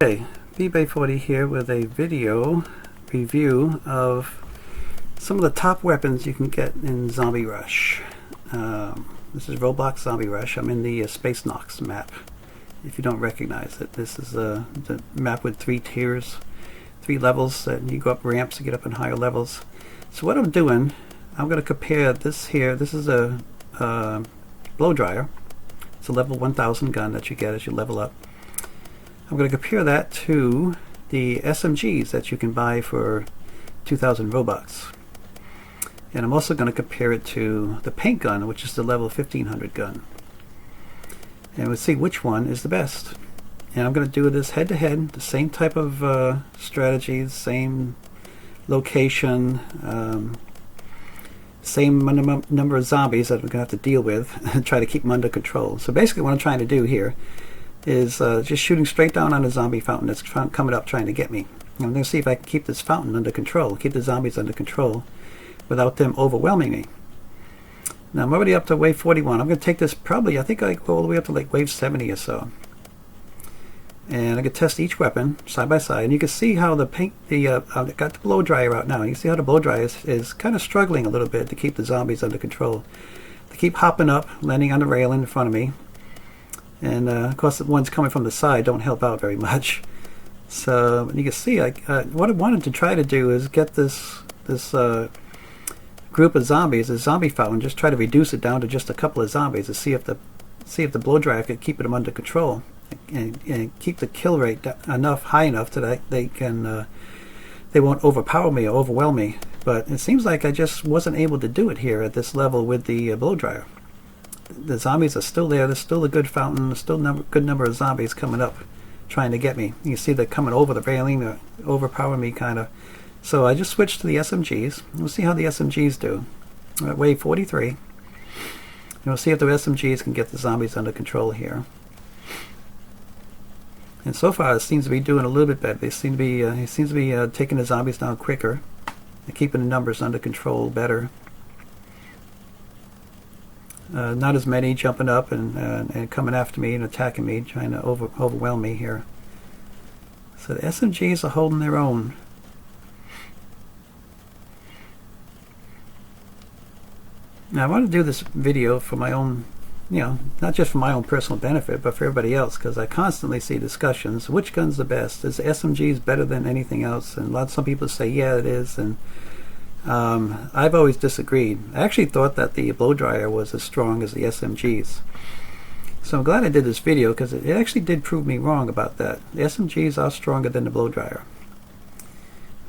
Hey, B-Bay40 here with a video review of some of the top weapons you can get in Zombie Rush. This is Roblox Zombie Rush. I'm in the Space Nox map. If you don't recognize it, this is the map with 3 tiers, 3 levels that you go up ramps to get up in higher levels. So what I'm doing, I'm going to compare this here. This is a blow dryer. It's a level 1000 gun that you get as you level up. I'm going to compare that to the SMGs that you can buy for 2,000 Robux. And I'm also going to compare it to the paint gun, which is the level 1500 gun. And we'll see which one is the best. And I'm going to do this head to head, the same type of strategies, same location, same number of zombies that I'm going to have to deal with and try to keep them under control. So basically what I'm trying to do here is just shooting straight down on a zombie fountain that's coming up trying to get me. And I'm going to see if I can keep this fountain under control, keep the zombies under control without them overwhelming me. Now I'm already up to wave 41. I'm going to take this probably, I think I go all the way up to like wave 70 or so. And I can test each weapon side by side, and you can see how the paint, I've got the blow dryer out now. You see how the blow dryer is kind of struggling a little bit to keep the zombies under control. They keep hopping up, landing on the railing in front of me. And of course the ones coming from the side don't help out very much. So you can see what I wanted to try to do is get this group of zombies, a zombie fountain, just try to reduce it down to just a couple of zombies to see if the blow dryer could keep them under control and keep the kill rate high enough that they won't overpower me or overwhelm me. But it seems like I just wasn't able to do it here at this level with the blow dryer. The zombies are still there. There's still a good fountain. There's still a good number of zombies coming up trying to get me. You see they're coming over the railing. They're overpowering me kind of. So I just switched to the SMGs. We'll see how the SMGs do. We're at wave 43. And we'll see if the SMGs can get the zombies under control here. And so far it seems to be doing a little bit better. They seem to be, it seems to be taking the zombies down quicker. They're keeping the numbers under control better. Not as many jumping up and coming after me and attacking me, trying to overwhelm me here. So the SMGs are holding their own. Now I want to do this video for my own, not just for my own personal benefit, but for everybody else, because I constantly see discussions, which gun's the best? Is the SMGs better than anything else? And some people say, yeah, it is. And I've always disagreed. I actually thought that the blow dryer was as strong as the SMGs. So I'm glad I did this video, because it actually did prove me wrong about that. The SMGs are stronger than the blow dryer.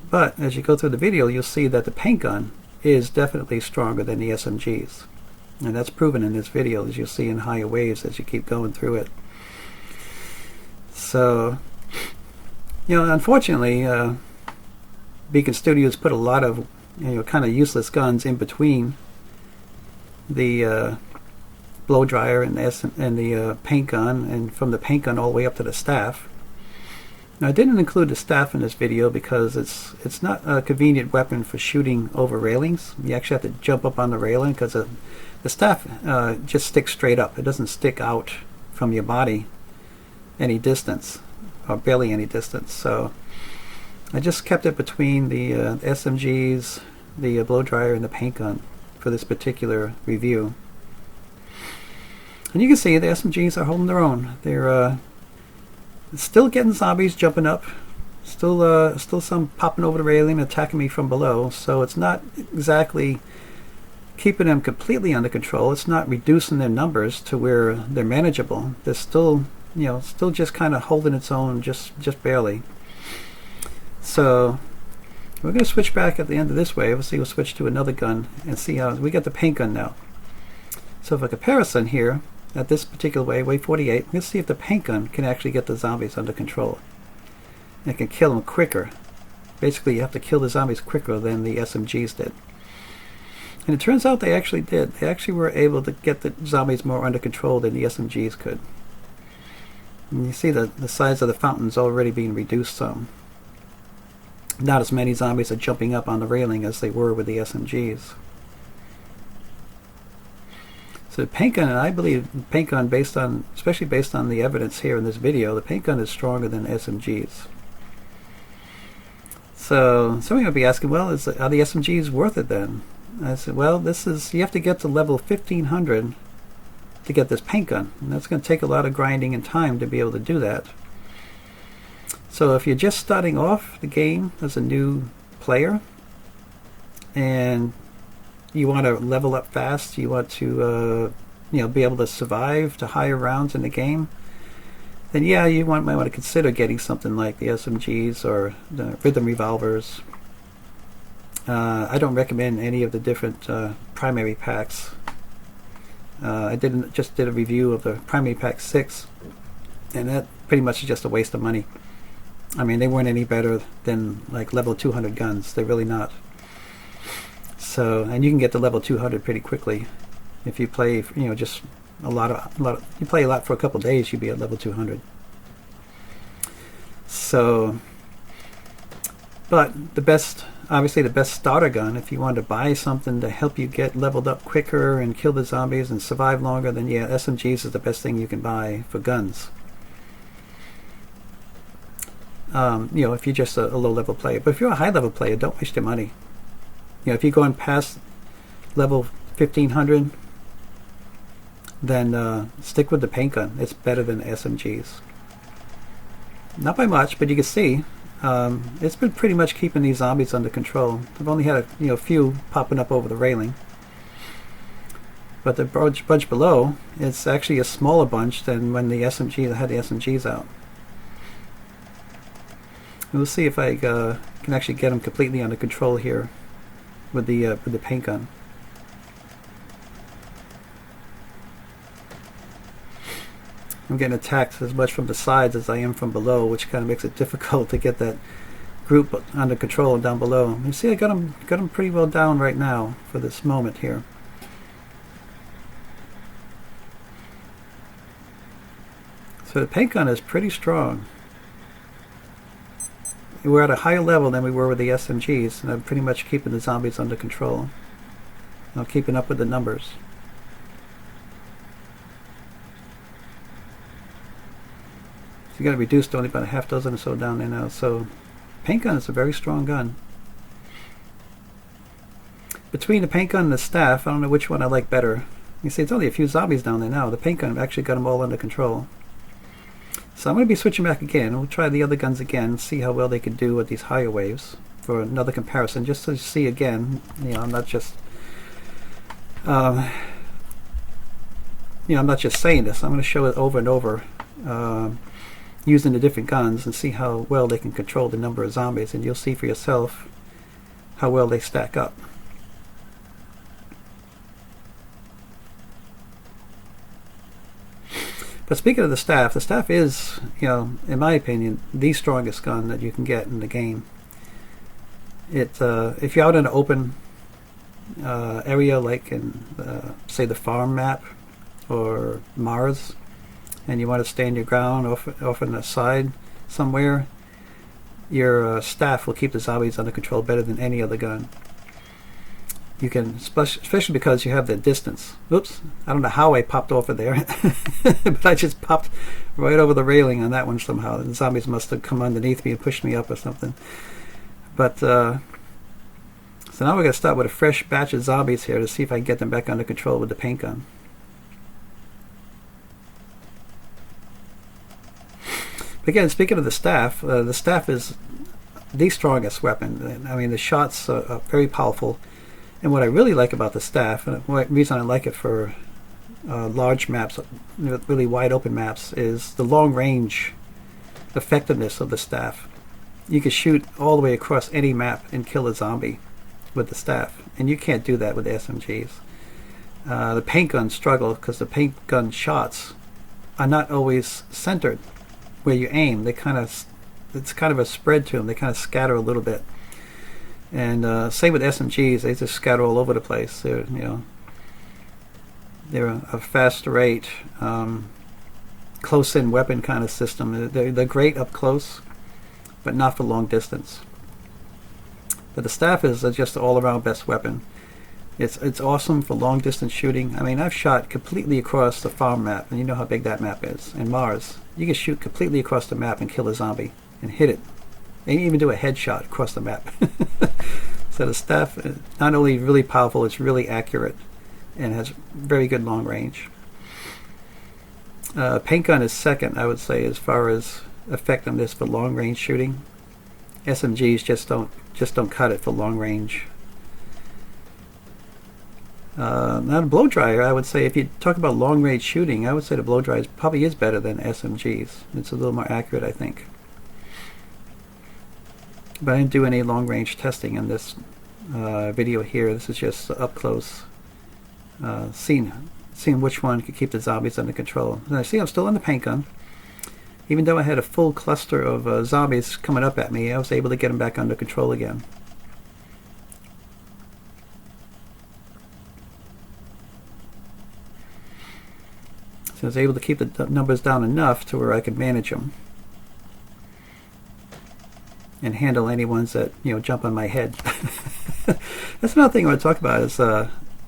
But as you go through the video, you'll see that the paint gun is definitely stronger than the SMGs. And that's proven in this video, as you'll see in higher waves as you keep going through it. So, unfortunately, Beacon Studios put a lot of kind of useless guns in between the blow dryer and the paint gun, and from the paint gun all the way up to the staff. Now I didn't include the staff in this video because it's not a convenient weapon for shooting over railings. You actually have to jump up on the railing, because the staff just sticks straight up. It doesn't stick out from your body any distance, or barely any distance. So I just kept it between the SMGs, the blow dryer, and the paint gun for this particular review. And you can see the SMGs are holding their own. They're still getting zombies jumping up, still some popping over the railing and attacking me from below. So it's not exactly keeping them completely under control. It's not reducing their numbers to where they're manageable. They're still, still just kind of holding its own, just barely. So we're going to switch back at the end of this wave. We'll switch to another gun and see how we got the paint gun now. So for comparison here, at this particular wave 48, let's see if the paint gun can actually get the zombies under control. It can kill them quicker. Basically, you have to kill the zombies quicker than the SMGs did. And it turns out they actually did. They actually were able to get the zombies more under control than the SMGs could. And you see the size of the fountains already being reduced some. Not as many zombies are jumping up on the railing as they were with the SMGs. So the paint gun, and I believe the paint gun, especially based on the evidence here in this video, the paint gun is stronger than SMGs. So somebody might be asking, well, are the SMGs worth it then? I said, well, you have to get to level 1500 to get this paint gun, and that's going to take a lot of grinding and time to be able to do that. So if you're just starting off the game as a new player and you want to level up fast, you want to be able to survive to higher rounds in the game, then yeah, you might want to consider getting something like the SMGs or the rhythm revolvers. I don't recommend any of the different primary packs. I just did a review of the primary pack 6, and that pretty much is just a waste of money. I mean, they weren't any better than like level 200 guns. They're really not. So, and you can get to level 200 pretty quickly if you play, just a lot of. You play a lot for a couple days, you'll be at level 200. So, but obviously the best starter gun, if you want to buy something to help you get leveled up quicker and kill the zombies and survive longer, then yeah, SMGs is the best thing you can buy for guns. If you're just a low-level player. But if you're a high-level player, don't waste your money. If you're going past level 1500, then stick with the paint gun. It's better than the SMGs. Not by much, but you can see it's been pretty much keeping these zombies under control. I've only had a few popping up over the railing. But the bunch below, it's actually a smaller bunch than when the SMG had the SMGs out. We'll see if I can actually get them completely under control here with the paint gun. I'm getting attacked as much from the sides as I am from below, which kind of makes it difficult to get that group under control down below. You see, I got them pretty well down right now for this moment here. So the paint gun is pretty strong. We're at a higher level than we were with the SMGs, and I'm pretty much keeping the zombies under control. Keeping up with the numbers. So you got to reduce to only about a half dozen or so down there now. So paint gun is a very strong gun. Between the paint gun and the staff, I don't know which one I like better. You see, it's only a few zombies down there now. The paint gun actually got them all under control. So I'm going to be switching back again. We'll try the other guns again, see how well they can do with these higher waves for another comparison, just to see again. I'm not just I'm not just saying this. I'm going to show it over and over, using the different guns, and see how well they can control the number of zombies, and you'll see for yourself how well they stack up. But speaking of the staff is, in my opinion, the strongest gun that you can get in the game. If you're out in an open area, like in, say, the farm map or Mars, and you want to stand your ground off on the side somewhere, your staff will keep the zombies under control better than any other gun. You can, especially because you have the distance. Oops, I don't know how I popped over there, but I just popped right over the railing on that one somehow. The zombies must have come underneath me and pushed me up or something. But so now we're going to start with a fresh batch of zombies here to see if I can get them back under control with the paint gun. But again, speaking of the staff is the strongest weapon. I mean, the shots are very powerful. And what I really like about the staff, and the reason I like it for large maps, really wide open maps, is the long range effectiveness of the staff. You can shoot all the way across any map and kill a zombie with the staff, and you can't do that with the SMGs. The paint guns struggle because the paint gun shots are not always centered where you aim. It's kind of a spread to them. They kind of scatter a little bit. And same with SMGs, they just scatter all over the place. They're a fast rate, close-in weapon kind of system. They're great up close, but not for long distance. But the staff is just an all-around best weapon. It's awesome for long distance shooting. I mean, I've shot completely across the farm map, and you know how big that map is. And Mars, you can shoot completely across the map and kill a zombie and hit it, and even do a headshot across the map. So the staff is not only really powerful, it's really accurate and has very good long range. Paint gun is second, I would say, as far as effectiveness for long range shooting. SMGs just don't cut it for long range. Now the blow dryer, I would say, if you talk about long range shooting, I would say the blow dryer probably is better than SMGs. It's a little more accurate, I think. But I didn't do any long range testing in this video here. This is just up close, seeing which one could keep the zombies under control. And I see I'm still on the paint gun. Even though I had a full cluster of zombies coming up at me, I was able to get them back under control again. So I was able to keep the numbers down enough to where I could manage them and handle any ones that, you know, jump on my head. That's another thing I want to talk about is,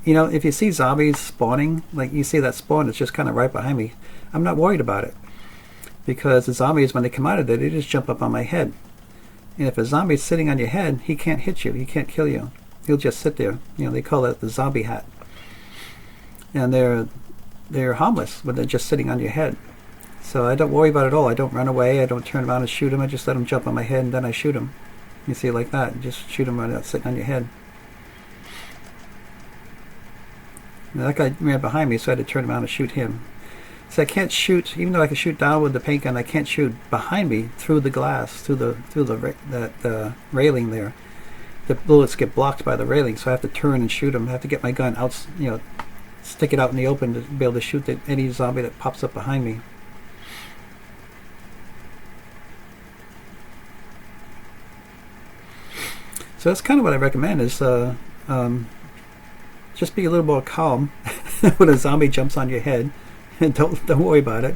you know, if you see zombies spawning, like you see that spawn, it's just kind of right behind me. I'm not worried about it, because the zombies, when they come out of there, they just jump up on my head. And if a zombie's sitting on your head, he can't hit you, he can't kill you. He'll just sit there. You know, they call that the zombie hat. And they're harmless when they're just sitting on your head. So I don't worry about it at all. I don't run away, I don't turn around and shoot them. I just let them jump on my head and then I shoot them. You see, like that, just shoot them right sitting on your head. Now, that guy ran behind me, so I had to turn around and shoot him. So I can't shoot, even though I can shoot down with the paint gun, I can't shoot behind me through the glass, through the railing there. The bullets get blocked by the railing, so I have to turn and shoot them. I have to get my gun out, you know, stick it out in the open to be able to shoot any zombie that pops up behind me. So that's kind of what I recommend is just be a little more calm when a zombie jumps on your head, and don't worry about it.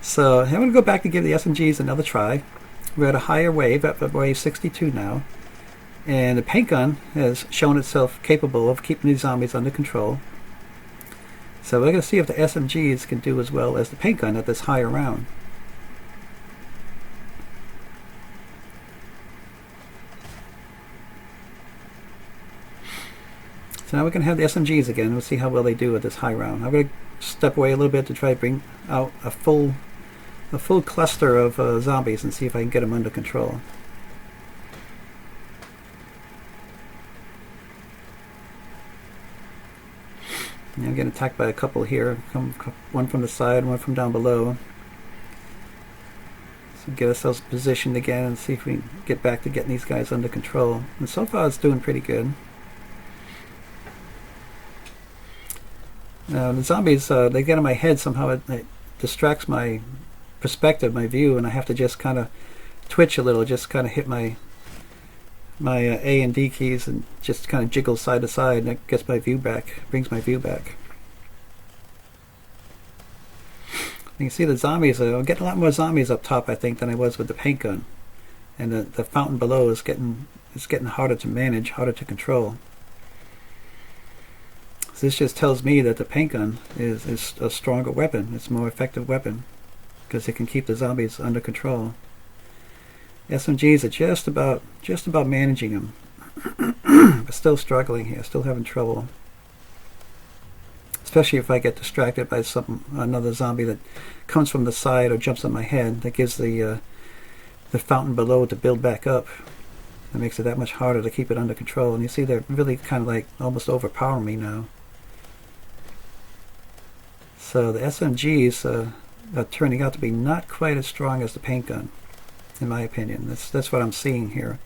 So I'm going to go back and give the SMGs another try. We're at a higher wave, at wave 62 now, and the paint gun has shown itself capable of keeping these zombies under control. So we're going to see if the SMGs can do as well as the paint gun at this higher round. So now we're going to have the SMGs again. We'll see how well they do at this high round. I'm going to step away a little bit to try to bring out a full cluster of zombies and see if I can get them under control. I'm getting attacked by a couple here. One from the side, one from down below. So get ourselves positioned again and see if we can get back to getting these guys under control. And so far it's doing pretty good. The zombies, they get in my head somehow. It distracts my perspective, my view, and I have to just kind of twitch a little, just kind of hit my A and D keys and just kind of jiggle side to side, and it gets my view back, brings my view back. You can see the zombies, I'm getting a lot more zombies up top, I think, than I was with the paint gun. And the fountain below is getting harder to manage, harder to control. So this just tells me that the paint gun is a stronger weapon. It's a more effective weapon because it can keep the zombies under control. SMGs are just about managing them, but still struggling here, still having trouble. Especially if I get distracted by another zombie that comes from the side or jumps on my head. That gives the fountain below to build back up. That makes it that much harder to keep it under control. And you see they're really kind of like almost overpowering me now. So the SMGs are turning out to be not quite as strong as the paint gun, in my opinion. That's what I'm seeing here.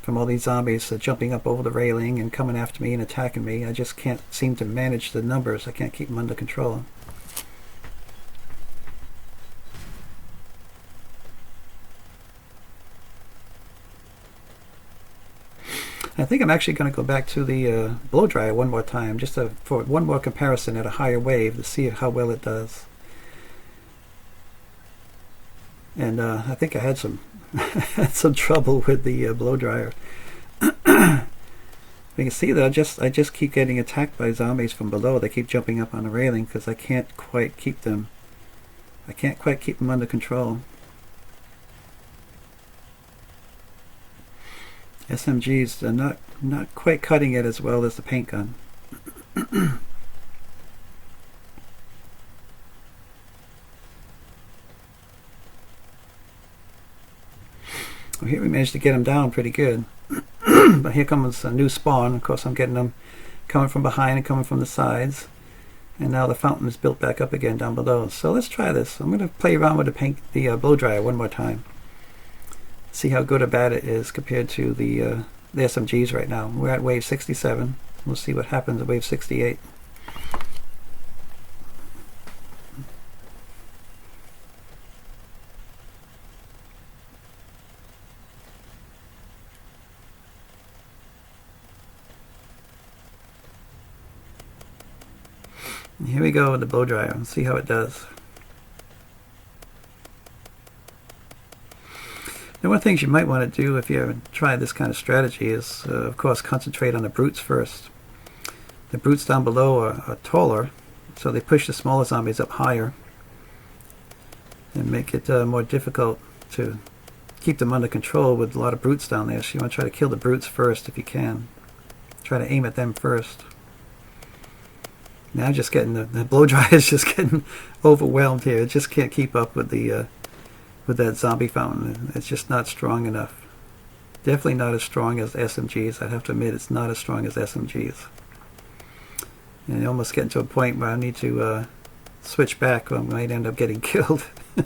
From all these zombies jumping up over the railing and coming after me and attacking me, I just can't seem to manage the numbers. I can't keep them under control. I think I'm actually going to go back to the blow dryer one more time, just for one more comparison at a higher wave to see how well it does. And I think I had some some trouble with the blow dryer. But You can see that I just keep getting attacked by zombies from below. They keep jumping up on the railing because I can't quite keep them. I can't quite keep them under control. SMGs are not quite cutting it as well as the paint gun. Well, here we managed to get them down pretty good. But here comes a new spawn. Of course, I'm getting them coming from behind and coming from the sides. And now the fountain is built back up again down below. So let's try this. I'm going to play around with the blow dryer one more time. See how good or bad it is compared to the SMGs right now. We're at wave 67. We'll see what happens at wave 68. Here we go with the blow dryer. Let's see how it does. Now, one of the things you might want to do if you ever try this kind of strategy is, of course, concentrate on the brutes first. The brutes down below are taller, so they push the smaller zombies up higher and make it more difficult to keep them under control with a lot of brutes down there. So you want to try to kill the brutes first if you can. Try to aim at them first. Now I'm just getting the blow dryer is just getting overwhelmed here. It just can't keep up with the with that zombie fountain. It's just not strong enough. Definitely not as strong as SMGs. I'd have to admit it's not as strong as SMGs. And almost getting to a point where I need to switch back, or I might end up getting killed. I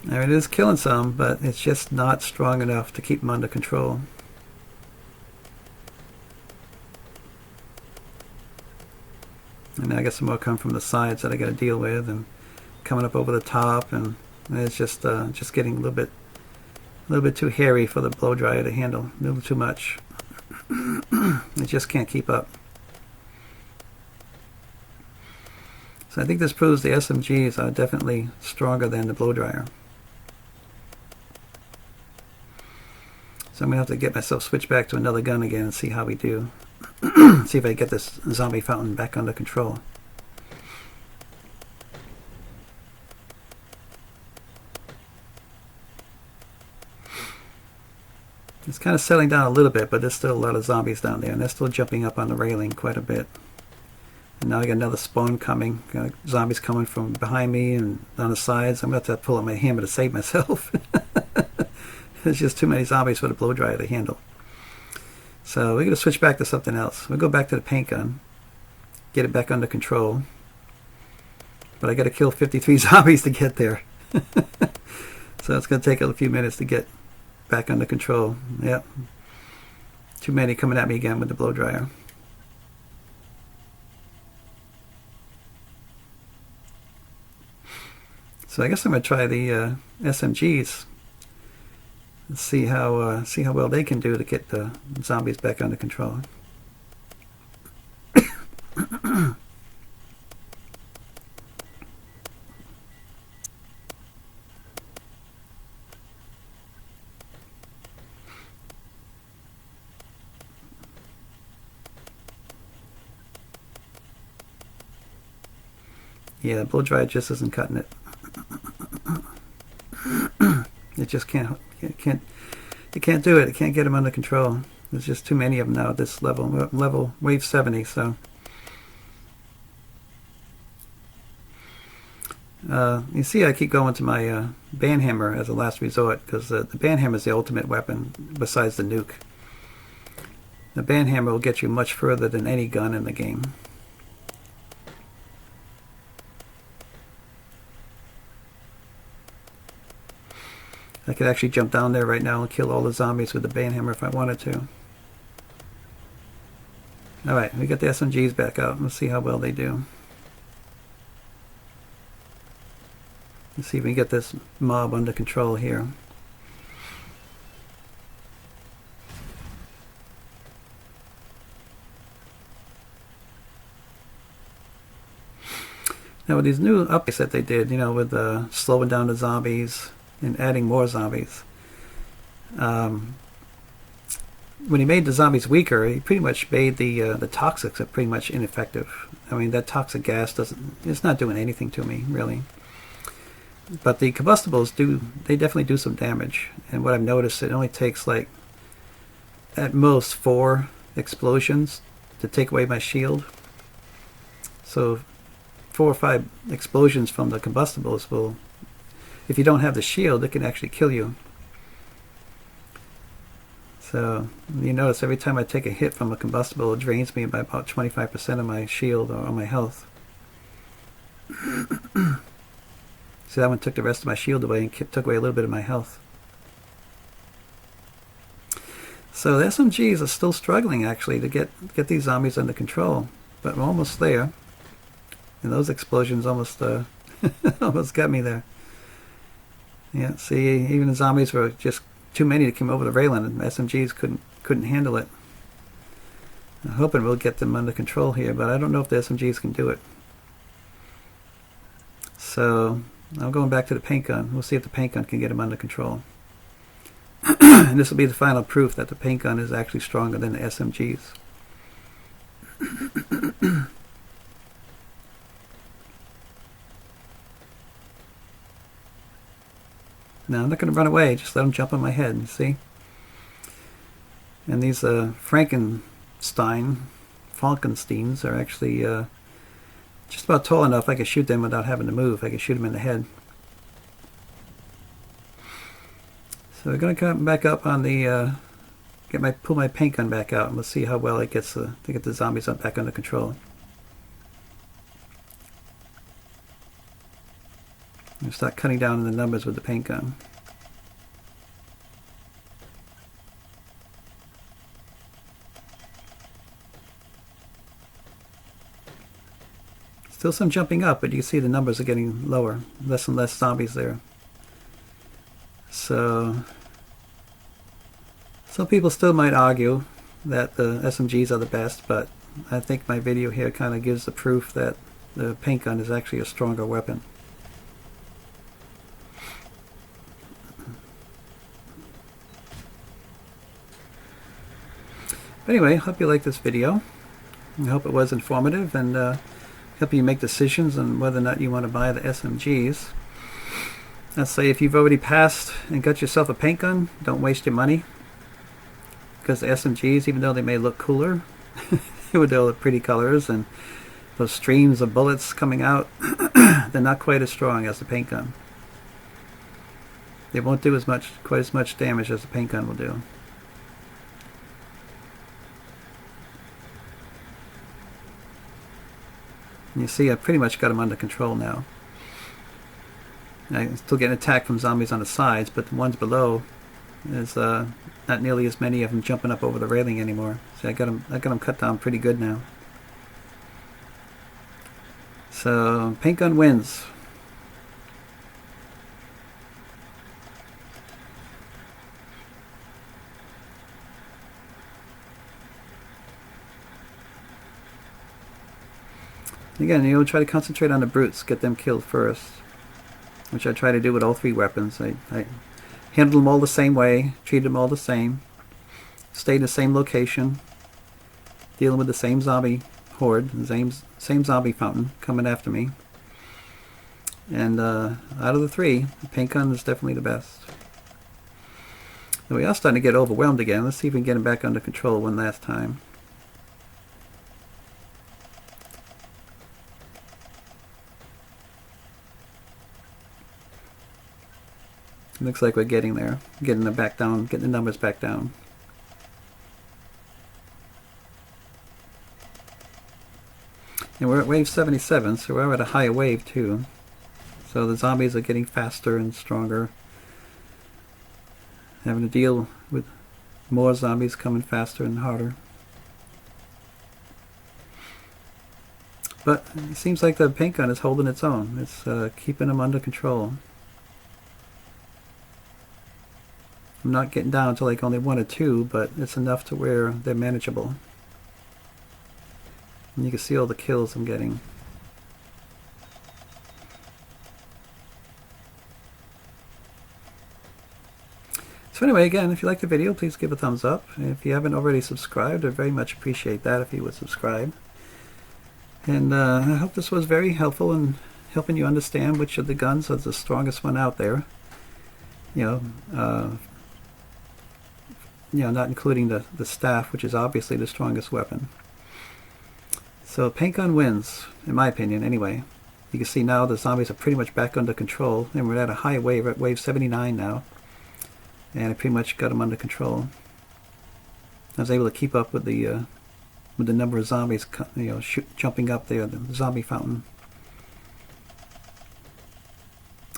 mean, it is killing some, but it's just not strong enough to keep them under control. And now I got some more coming from the sides that I got to deal with, and coming up over the top, and it's just getting a little bit too hairy for the blow dryer to handle. A little too much. It just can't keep up. So I think this proves the SMGs are definitely stronger than the blow dryer. So I'm gonna have to get myself switched back to another gun again and see how we do. See if I get this zombie fountain back under control. It's kind of settling down a little bit, but there's still a lot of zombies down there, and they're still jumping up on the railing quite a bit. And now I got another spawn coming. Got zombies coming from behind me and on the sides. I'm going to have to pull out my hammer to save myself. There's just too many zombies for the blow dryer to handle. So we're going to switch back to something else. We'll go back to the paint gun, get it back under control. But I got to kill 53 zombies to get there. So it's going to take a few minutes to get back under control. Yep. Too many coming at me again with the blow dryer. So I guess I'm going to try the SMGs. Let's see how well they can do to get the zombies back under control. Yeah, the blow dryer just isn't cutting it. It just can't do it. It can't get them under control. There's just too many of them now at this level. We're at level wave 70, so you see I keep going to my band hammer as a last resort, because the band hammer is the ultimate weapon besides the nuke. The band hammer will get you much further than any gun in the game. I could actually jump down there right now and kill all the zombies with the band hammer if I wanted to. Alright, we got the SMGs back out. Let's see how well they do. Let's see if we can get this mob under control here. Now with these new updates that they did, you know, with slowing down the zombies and adding more zombies, when he made the zombies weaker, he pretty much made the toxics are pretty much ineffective. I mean, that toxic gas it's not doing anything to me, really. But the combustibles they definitely do some damage. And what I've noticed, it only takes like, at most 4 explosions to take away my shield. So 4 or 5 explosions from the combustibles will, if you don't have the shield, it can actually kill you. So you notice every time I take a hit from a combustible, it drains me by about 25% of my shield or my health. See, that one took the rest of my shield away and took away a little bit of my health. So the SMGs are still struggling, actually, to get these zombies under control. But we're almost there. And those explosions almost almost got me there. Yeah, see, even the zombies were just too many to come over the railing, and SMGs couldn't handle it. I'm hoping we'll get them under control here, but I don't know if the SMGs can do it. So I'm going back to the paint gun. We'll see if the paint gun can get them under control. And this will be the final proof that the paint gun is actually stronger than the SMGs. Now I'm not going to run away, just let them jump on my head, see? And these Frankensteins are actually just about tall enough I can shoot them without having to move. I can shoot them in the head. So we're going to come back up on the, pull my paint gun back out, and we'll see how well it gets to get the zombies back under control. And start cutting down the numbers with the paint gun. Still some jumping up, but you can see the numbers are getting lower. Less and less zombies there. So some people still might argue that the SMGs are the best, but I think my video here kind of gives the proof that the paint gun is actually a stronger weapon. But anyway, I hope you liked this video. I hope it was informative, and help you make decisions on whether or not you want to buy the SMGs. Let's say if you've already passed and got yourself a paint gun, don't waste your money. Because the SMGs, even though they may look cooler, with all the pretty colors and those streams of bullets coming out, they're not quite as strong as the paint gun. They won't do quite as much damage as the paint gun will do. And you see, I pretty much got them under control now. I'm still getting attacked from zombies on the sides, but the ones below, there's not nearly as many of them jumping up over the railing anymore. See, I got them cut down pretty good now. So paint gun wins. Again, you know, try to concentrate on the brutes, get them killed first, which I try to do with all 3 weapons. I handle them all the same way, treat them all the same, stay in the same location, dealing with the same zombie horde, the same zombie fountain coming after me. And out of the 3, the paint gun is definitely the best. And we are starting to get overwhelmed again. Let's see if we can get them back under control one last time. Looks like we're getting there, getting them back down, getting the numbers back down. And we're at wave 77, so we're at a higher wave too. So the zombies are getting faster and stronger. Having to deal with more zombies coming faster and harder. But it seems like the paint gun is holding its own. It's keeping them under control. I'm not getting down to like only 1 or 2, but it's enough to where they're manageable. And you can see all the kills I'm getting. So So anyway, again, if you like the video, please give a thumbs up. If you haven't already subscribed, I'd very much appreciate that if you would subscribe. And I hope this was very helpful in helping you understand which of the guns is the strongest one out there. You know, not including the staff, which is obviously the strongest weapon. So paint gun wins, in my opinion, anyway. You can see now the zombies are pretty much back under control, and we're at a high wave, at wave 79 now. And I pretty much got them under control. I was able to keep up with the number of zombies, jumping up there, the zombie fountain.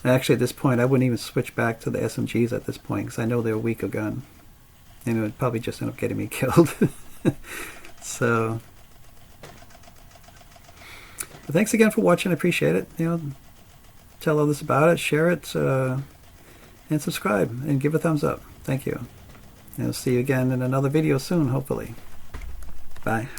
Actually, at this point, I wouldn't even switch back to the SMGs at this point, because I know they're a weaker gun. And it would probably just end up getting me killed. So, but thanks again for watching. I appreciate it. Tell others about it, share it, and subscribe, and give a thumbs up. Thank you. And I'll see you again in another video soon, hopefully. Bye.